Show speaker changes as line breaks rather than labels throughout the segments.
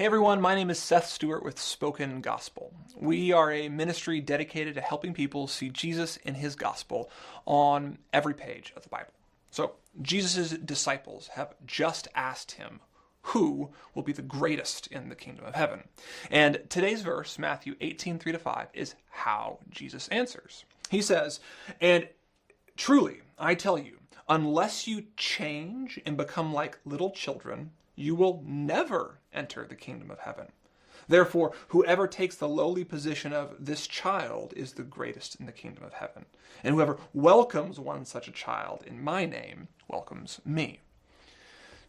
Hey everyone, my name is Seth Stewart with Spoken Gospel. We are a ministry dedicated to helping people see Jesus and his gospel on every page of the Bible. So, Jesus' disciples have just asked him who will be the greatest in the kingdom of heaven. And today's verse, Matthew 18:3-5, is how Jesus answers. He says, "And truly, I tell you, unless you change and become like little children, you will never enter the kingdom of heaven. Therefore, whoever takes the lowly position of this child is the greatest in the kingdom of heaven. And whoever welcomes one such a child in my name welcomes me."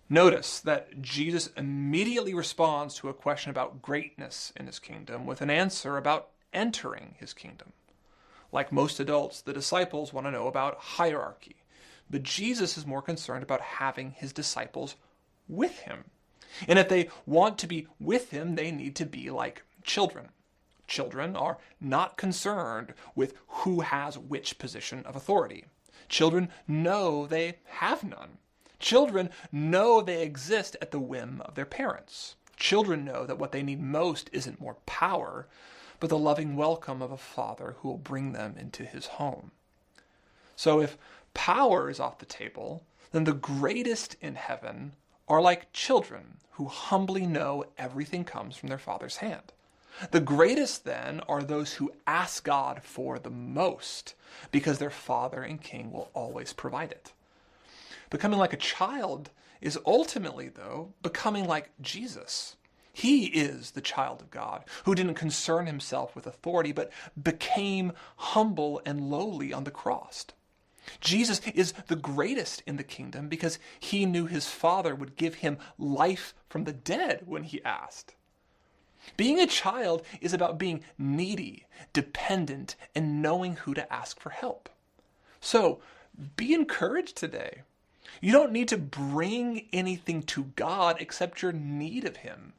Notice that Jesus immediately responds to a question about greatness in his kingdom with an answer about entering his kingdom. Like most adults, the disciples want to know about hierarchy, but Jesus is more concerned about having his disciples with him. And if they want to be with him, they need to be like children. Children are not concerned with who has which position of authority. Children know they have none. Children know they exist at the whim of their parents. Children know that what they need most isn't more power, but the loving welcome of a father who will bring them into his home. So if power is off the table, then the greatest in heaven are like children who humbly know everything comes from their father's hand. The greatest then are those who ask God for the most, because their father and king will always provide it. Becoming like a child is ultimately, though, becoming like Jesus. He is the child of God, who didn't concern himself with authority, but became humble and lowly on the cross. Jesus is the greatest in the kingdom because he knew his Father would give him life from the dead when he asked. Being a child is about being needy, dependent, and knowing who to ask for help. So, be encouraged today. You don't need to bring anything to God except your need of him.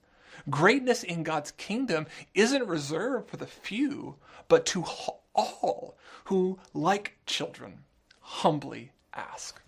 Greatness in God's kingdom isn't reserved for the few, but to all who, like children, humbly ask.